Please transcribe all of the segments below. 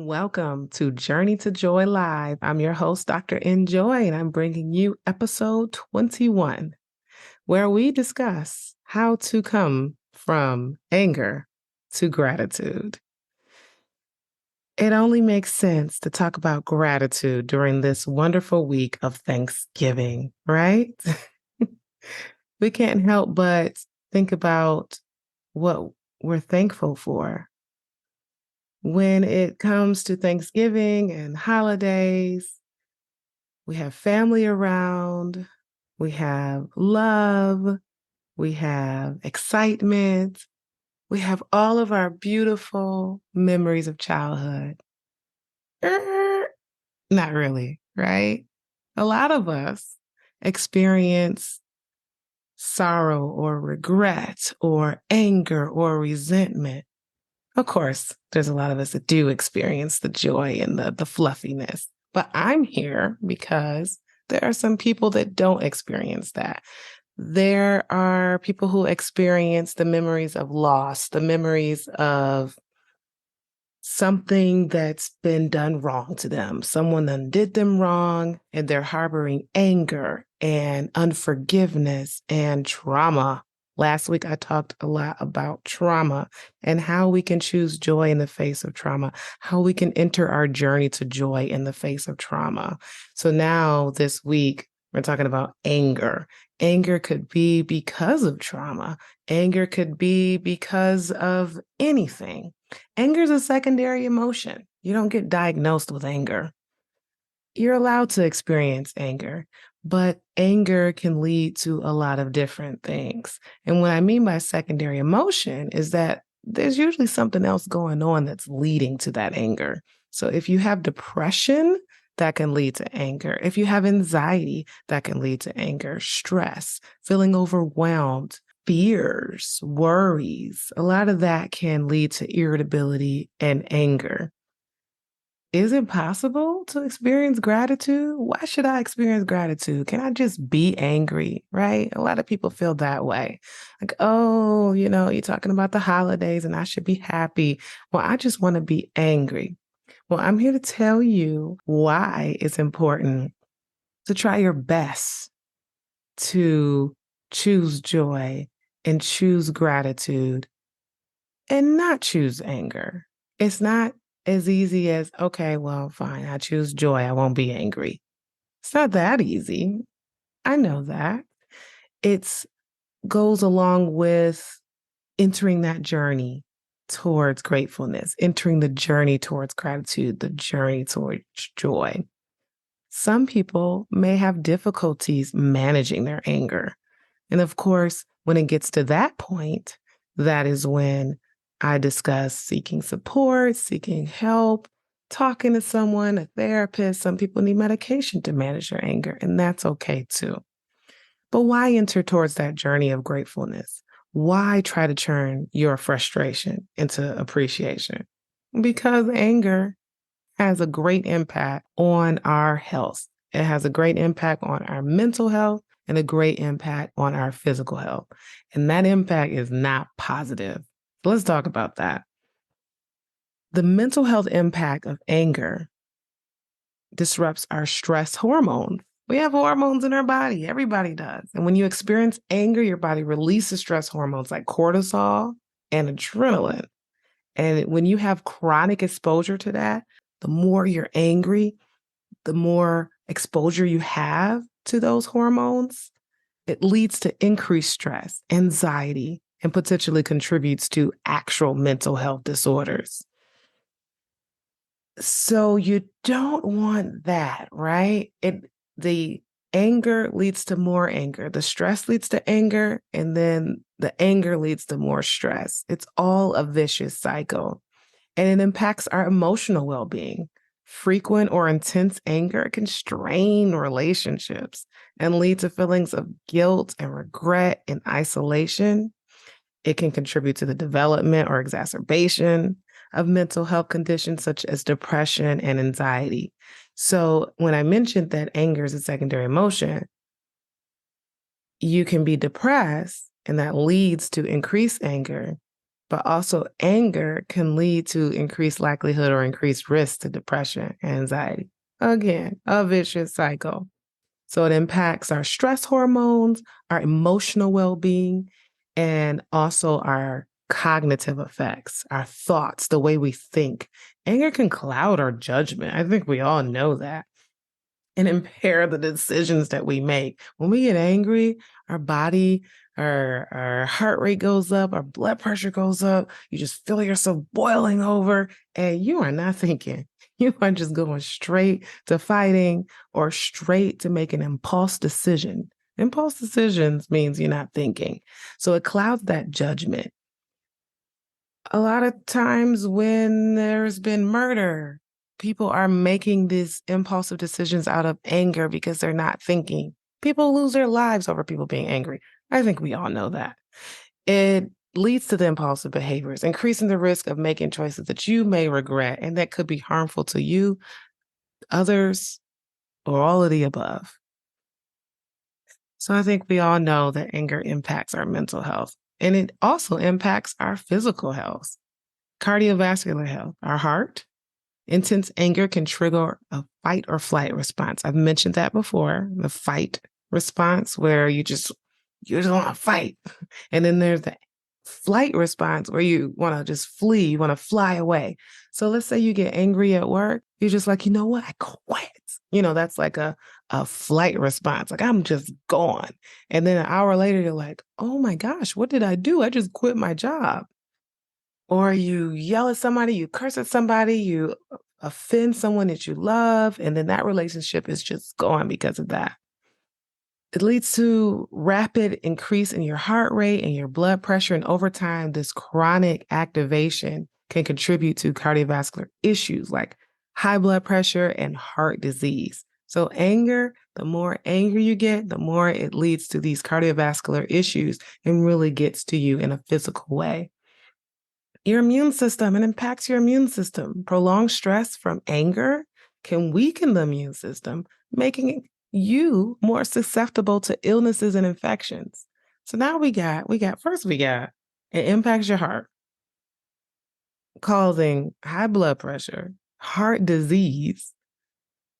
Welcome to Journey to Joy Live. I'm your host, Dr. Enjoy, and I'm bringing you episode 21, where we discuss how to come from anger to gratitude. It only makes sense to talk about gratitude during this wonderful week of Thanksgiving, right? We can't help but think about what we're thankful for. When it comes to Thanksgiving and holidays, we have family around, we have love, we have excitement, we have all of our beautiful memories of childhood. Er, Not really, right? A lot of us experience sorrow or regret or anger or resentment. Of course, there's a lot of us that do experience the joy and the fluffiness, but I'm here because there are some people that don't experience that. There are people who experience the memories of loss, the memories of something that's been done wrong to them. Someone undid them wrong, and they're harboring anger and unforgiveness and trauma. Last week, I talked a lot about trauma and how we can choose joy in the face of trauma, how we can enter our journey to joy in the face of trauma. So now this week, we're talking about anger. Anger could be because of trauma. Anger could be because of anything. Anger is a secondary emotion. You don't get diagnosed with anger. You're allowed to experience anger, but anger can lead to a lot of different things. And what I mean by secondary emotion is that there's usually something else going on that's leading to that anger. So if you have depression, that can lead to anger. If you have anxiety, that can lead to anger, stress, feeling overwhelmed, fears, worries, a lot of that can lead to irritability and anger. Is it possible to experience gratitude? Why should I experience gratitude? Can I just be angry? Right? A lot of people feel that way. Like, oh, you're talking about the holidays and I should be happy. Well, I just want to be angry. Well, I'm here to tell you why it's important to try your best to choose joy and choose gratitude and not choose anger. It's not as easy as, okay, well, fine, I choose joy. I won't be angry. It's not that easy. I know that. It goes along with entering that journey towards gratefulness, entering the journey towards gratitude, the journey towards joy. Some people may have difficulties managing their anger. And of course, when it gets to that point, that is when I discuss seeking support, seeking help, talking to someone, a therapist. Some people need medication to manage their anger, and that's okay too. But why enter towards that journey of gratefulness? Why try to turn your frustration into appreciation? Because anger has a great impact on our health. It has a great impact on our mental health and a great impact on our physical health. And that impact is not positive. Let's talk about that. The mental health impact of anger disrupts our stress hormones. We have hormones in our body. Everybody does. And when you experience anger, your body releases stress hormones like cortisol and adrenaline. And when you have chronic exposure to that, the more you're angry, the more exposure you have to those hormones, it leads to increased stress, anxiety, and potentially contributes to actual mental health disorders. So you don't want that, right? The anger leads to more anger. The stress leads to anger, and then the anger leads to more stress. It's all a vicious cycle, and it impacts our emotional well-being. Frequent or intense anger can strain relationships and lead to feelings of guilt and regret and isolation. It can contribute to the development or exacerbation of mental health conditions such as depression and anxiety. So, when I mentioned that anger is a secondary emotion, you can be depressed, and that leads to increased anger. But also anger can lead to increased likelihood or increased risk to depression and anxiety. Again, a vicious cycle. So it impacts our stress hormones, our emotional well-being, and also our cognitive effects, our thoughts, the way we think. Anger can cloud our judgment. I think we all know that and impair the decisions that we make. When we get angry, our body, our heart rate goes up, our blood pressure goes up. You just feel yourself boiling over, and you are not thinking. You are just going straight to fighting or straight to make an impulse decision. Impulse decisions means you're not thinking. So it clouds that judgment. A lot of times when there's been murder, people are making these impulsive decisions out of anger because they're not thinking. People lose their lives over people being angry. I think we all know that. It leads to the impulsive behaviors, increasing the risk of making choices that you may regret and that could be harmful to you, others, or all of the above. So I think we all know that anger impacts our mental health, and it also impacts our physical health, cardiovascular health, our heart. Intense anger can trigger a fight or flight response. I've mentioned that before, the fight response where you just want to fight. And then there's the flight response where you want to just flee, you want to fly away. So let's say you get angry at work, you're just like, you know what? I quit. That's like a flight response. Like I'm just gone. And then an hour later, you're like, oh my gosh, what did I do? I just quit my job. Or you yell at somebody, you curse at somebody, you offend someone that you love, and then that relationship is just gone because of that. It leads to rapid increase in your heart rate and your blood pressure. And over time, this chronic activation can contribute to cardiovascular issues like high blood pressure and heart disease. So anger, the more angry you get, the more it leads to these cardiovascular issues and really gets to you in a physical way. Your immune system, it impacts your immune system. Prolonged stress from anger can weaken the immune system, making you more susceptible to illnesses and infections. So now we got it impacts your heart, causing high blood pressure, heart disease,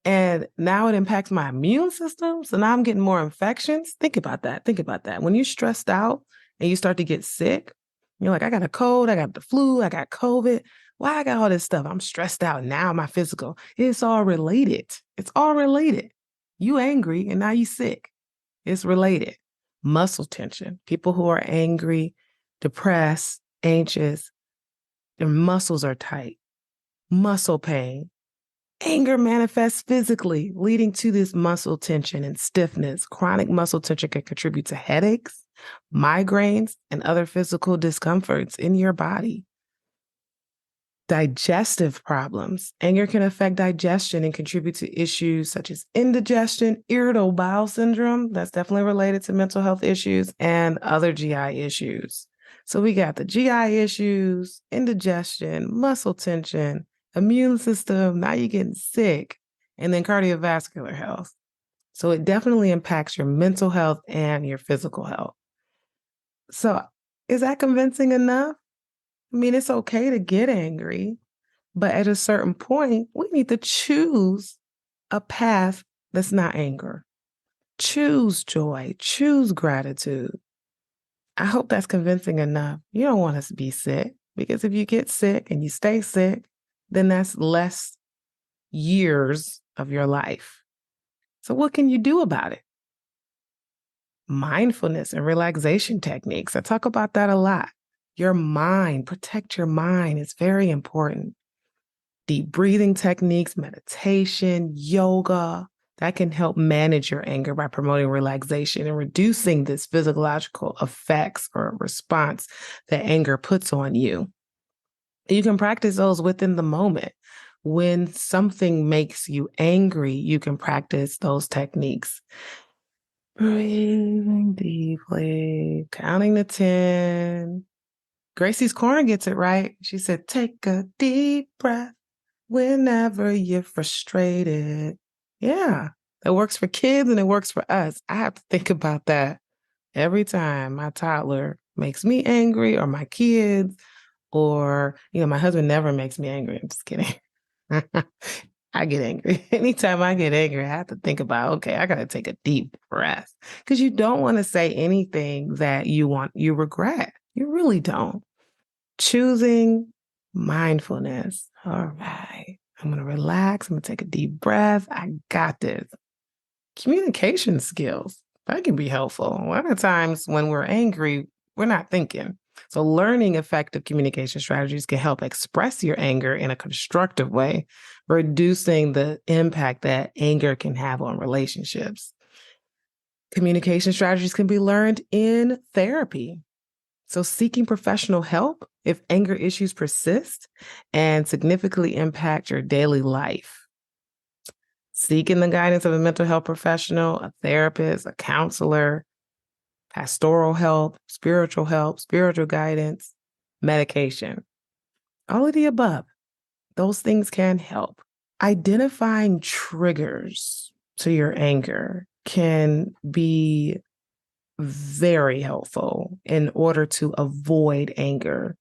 and now it impacts my immune system. So now I'm getting more infections. Think about that. Think about that. When you're stressed out and you start to get sick, you're like, I got a cold, I got the flu, I got COVID. Why I got all this stuff? I'm stressed out now, my physical. It's all related. It's all related. You angry and now you sick. It's related. Muscle tension. People who are angry, depressed, anxious, their muscles are tight. Muscle pain. Anger manifests physically, leading to this muscle tension and stiffness. Chronic muscle tension can contribute to headaches, migraines, and other physical discomforts in your body. Digestive problems. Anger can affect digestion and contribute to issues such as indigestion, irritable bowel syndrome, that's definitely related to mental health issues, and other GI issues. So we got the GI issues, indigestion, muscle tension, immune system, now you're getting sick, and then cardiovascular health. So it definitely impacts your mental health and your physical health. So is that convincing enough? I mean, it's okay to get angry, but at a certain point, we need to choose a path that's not anger. Choose joy, choose gratitude. I hope that's convincing enough. You don't want us to be sick because if you get sick and you stay sick, then that's less years of your life. So what can you do about it? Mindfulness and relaxation techniques. I talk about that a lot. Your mind, protect your mind. It's very important. Deep breathing techniques, meditation, yoga, that can help manage your anger by promoting relaxation and reducing this physiological effects or response that anger puts on you. You can practice those within the moment. When something makes you angry, you can practice those techniques. Breathing deeply, counting to 10. Gracie's Corner gets it right. She said, take a deep breath whenever you're frustrated. Yeah, that works for kids and it works for us. I have to think about that every time my toddler makes me angry or my kids Or, my husband never makes me angry. I'm just kidding. I get angry. Anytime I get angry, I have to think about, okay, I got to take a deep breath because you don't want to say anything that you regret. You really don't. Choosing mindfulness. All right. I'm going to relax. I'm going to take a deep breath. I got this. Communication skills. That can be helpful. A lot of times when we're angry, we're not thinking. So learning effective communication strategies can help express your anger in a constructive way, reducing the impact that anger can have on relationships. Communication strategies can be learned in therapy. So seeking professional help if anger issues persist and significantly impact your daily life. Seeking the guidance of a mental health professional, a therapist, a counselor, pastoral help, spiritual guidance, medication. All of the above. Those things can help. Identifying triggers to your anger can be very helpful in order to avoid anger.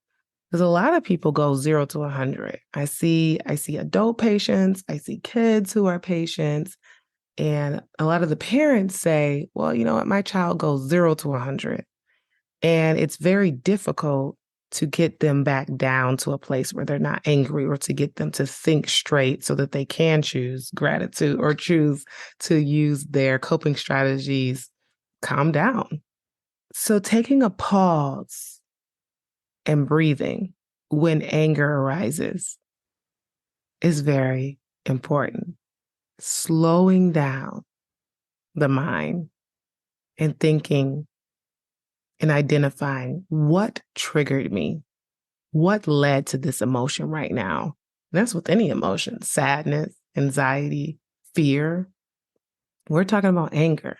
Because a lot of people go 0 to 100. I see adult patients, I see kids who are patients, and a lot of the parents say, well, you know what, my child goes 0 to 100. And it's very difficult to get them back down to a place where they're not angry, or to get them to think straight so that they can choose gratitude or choose to use their coping strategies. Calm down. So taking a pause and breathing when anger arises is very important. Slowing down the mind and thinking and identifying what triggered me, what led to this emotion right now. And that's with any emotion: sadness, anxiety, fear. We're talking about anger.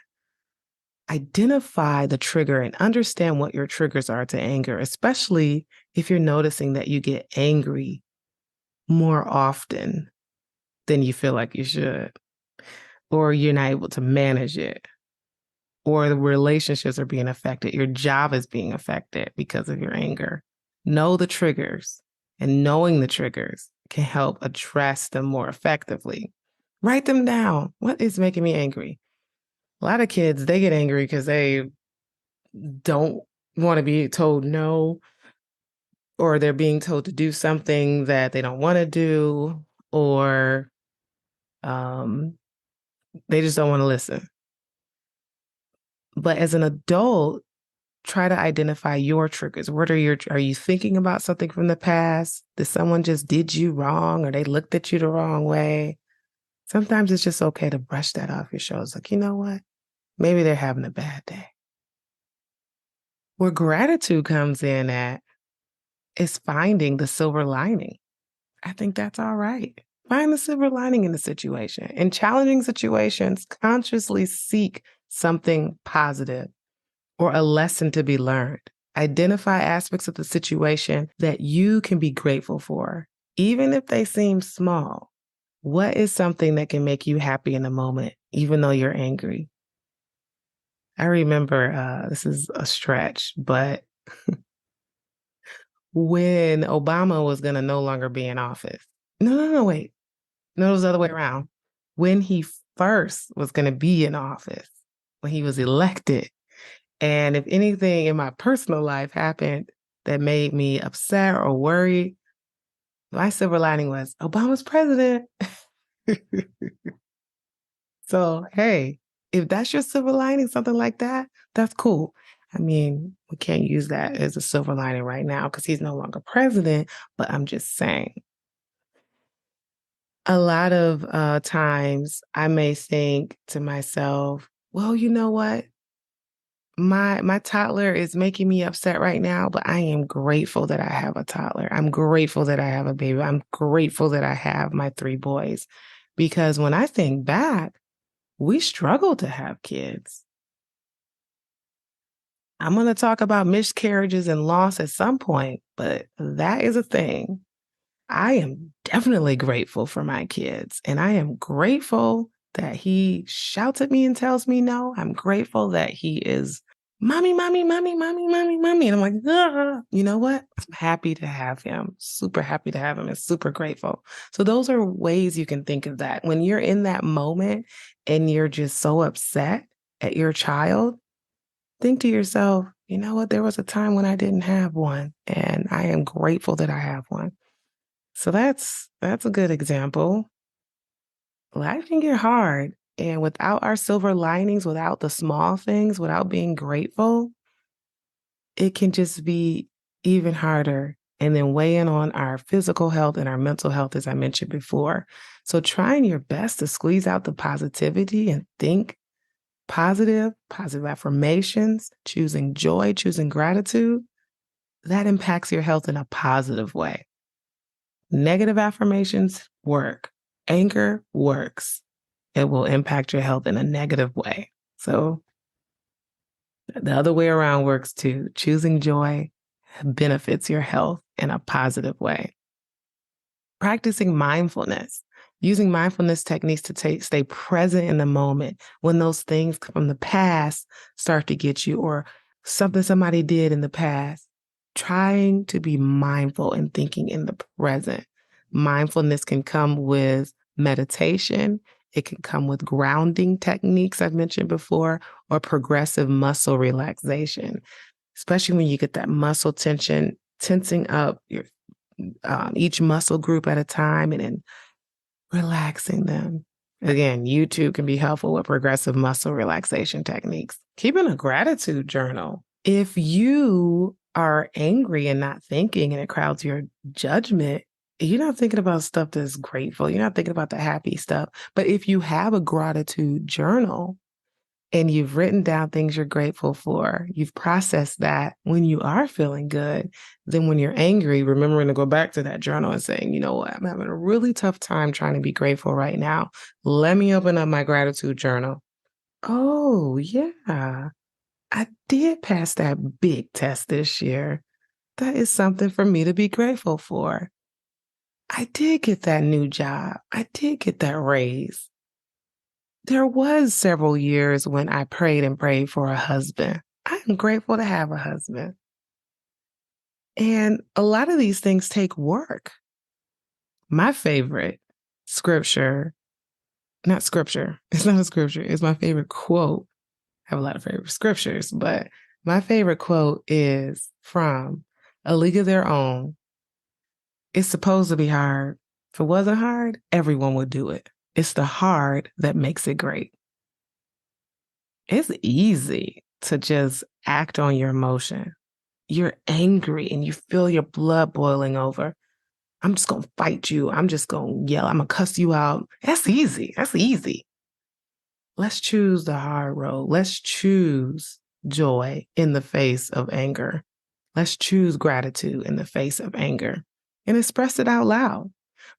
Identify the trigger and understand what your triggers are to anger, especially if you're noticing that you get angry more often than you feel like you should, or you're not able to manage it, or the relationships are being affected, your job is being affected because of your anger. Know the triggers, and knowing the triggers can help address them more effectively. Write them down. What is making me angry? A lot of kids, they get angry because they don't want to be told no, or they're being told to do something that they don't want to do, or they just don't want to listen. But as an adult, try to identify your triggers. Are you thinking about something from the past? Did someone just did you wrong, or they looked at you the wrong way? Sometimes it's just okay to brush that off your shoulders. Like, you know what? Maybe they're having a bad day. Where gratitude comes in at is finding the silver lining. I think that's all right. Find the silver lining in the situation. In challenging situations, consciously seek something positive or a lesson to be learned. Identify aspects of the situation that you can be grateful for, even if they seem small. What is something that can make you happy in the moment, even though you're angry? I remember, this is a stretch, but when Obama was going to no longer be in office. No, wait. No, it was the other way around. When he first was going to be in office, when he was elected. And if anything in my personal life happened that made me upset or worried, my silver lining was Obama's president. So, hey, if that's your silver lining, something like that, that's cool. I mean, we can't use that as a silver lining right now because he's no longer president, but I'm just saying. A lot of times I may think to myself, well, you know what? My toddler is making me upset right now, but I am grateful that I have a toddler. I'm grateful that I have a baby. I'm grateful that I have my 3 boys. Because when I think back, we struggle to have kids. I'm going to talk about miscarriages and loss at some point, but that is a thing. I am definitely grateful for my kids, and I am grateful that he shouts at me and tells me no. I'm grateful that he is mommy, mommy, mommy, mommy, mommy, mommy. And I'm like, ah. You know what? I'm happy to have him. Super happy to have him and super grateful. So those are ways you can think of that. When you're in that moment and you're just so upset at your child, think to yourself, you know what? There was a time when I didn't have one, and I am grateful that I have one. So that's a good example. Life can get hard, and without our silver linings, without the small things, without being grateful, it can just be even harder and then weigh in on our physical health and our mental health, as I mentioned before. So trying your best to squeeze out the positivity and think positive affirmations, choosing joy, choosing gratitude, that impacts your health in a positive way. Negative affirmations work. Anger works. It will impact your health in a negative way. So the other way around works too. Choosing joy benefits your health in a positive way. Practicing mindfulness, using mindfulness techniques to stay present in the moment when those things from the past start to get you, or something somebody did in the past. Trying to be mindful and thinking in the present. Mindfulness can come with meditation. It can come with grounding techniques I've mentioned before, or progressive muscle relaxation, especially when you get that muscle tension, tensing up your each muscle group at a time and then relaxing them. Again, YouTube can be helpful with progressive muscle relaxation techniques. Keeping a gratitude journal. If you are angry and not thinking and it crowds your judgment, you're not thinking about stuff that's grateful. You're not thinking about the happy stuff. But if you have a gratitude journal, and you've written down things you're grateful for, you've processed that when you are feeling good, then when you're angry, remembering to go back to that journal and saying, you know what, I'm having a really tough time trying to be grateful right now. Let me open up my gratitude journal. Oh, yeah, I did pass that big test this year. That is something for me to be grateful for. I did get that new job. I did get that raise. There was several years when I prayed and prayed for a husband. I am grateful to have a husband. And a lot of these things take work. My favorite scripture, not scripture, it's not a scripture, it's my favorite quote. I have a lot of favorite scriptures, but my favorite quote is from A League of Their Own. It's supposed to be hard. If it wasn't hard, everyone would do it. It's the hard that makes it great. It's easy to just act on your emotion. You're angry and you feel your blood boiling over. I'm just going to fight you. I'm just going to yell. I'm going to cuss you out. That's easy. That's easy. Let's choose the hard road. Let's choose joy in the face of anger. Let's choose gratitude in the face of anger and express it out loud.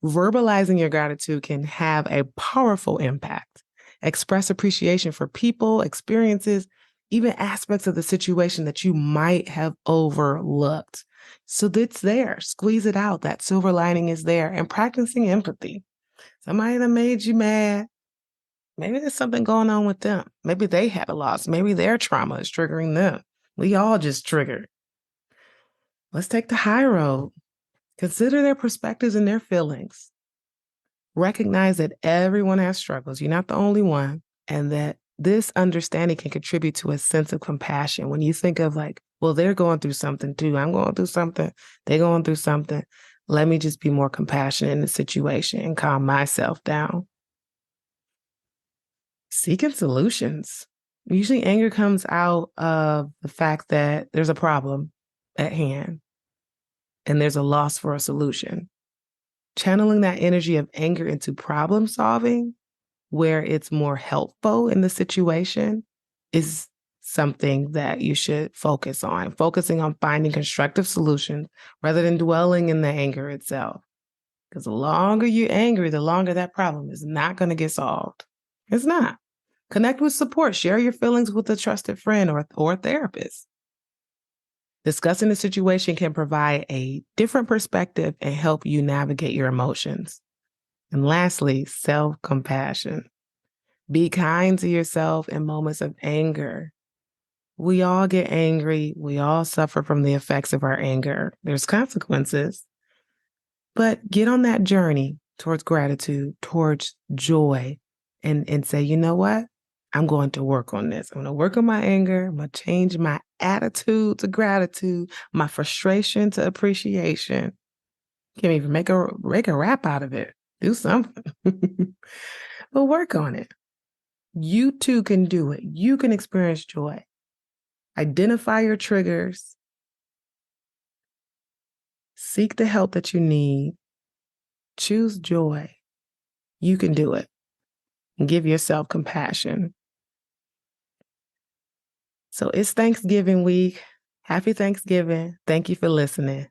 Verbalizing your gratitude can have a powerful impact. Express appreciation for people, experiences, even aspects of the situation that you might have overlooked. So that's there. Squeeze it out. That silver lining is there. And practicing empathy. Somebody that made you mad, maybe there's something going on with them. Maybe they had a loss. Maybe their trauma is triggering them. We all just triggered. Let's take the high road. Consider their perspectives and their feelings. Recognize that everyone has struggles. You're not the only one. And that this understanding can contribute to a sense of compassion. When you think of like, well, they're going through something too. I'm going through something. They're going through something. Let me just be more compassionate in the situation and calm myself down. Seeking solutions. Usually anger comes out of the fact that there's a problem at hand and there's a loss for a solution. Channeling that energy of anger into problem solving, where it's more helpful in the situation, is something that you should focus on. Focusing on finding constructive solutions rather than dwelling in the anger itself. Because the longer you're angry, the longer that problem is not going to get solved. It's not. Connect with support. Share your feelings with a trusted friend or a therapist. Discussing the situation can provide a different perspective and help you navigate your emotions. And lastly, self-compassion. Be kind to yourself in moments of anger. We all get angry. We all suffer from the effects of our anger. There's consequences, but get on that journey towards gratitude, towards joy, and say, you know what? I'm going to work on this. I'm going to work on my anger. I'm going to change my attitude to gratitude, my frustration to appreciation. You can even make a rap out of it. Do something. But work on it. You too can do it. You can experience joy. Identify your triggers. Seek the help that you need. Choose joy. You can do it. And give yourself compassion. So it's Thanksgiving week. Happy Thanksgiving. Thank you for listening.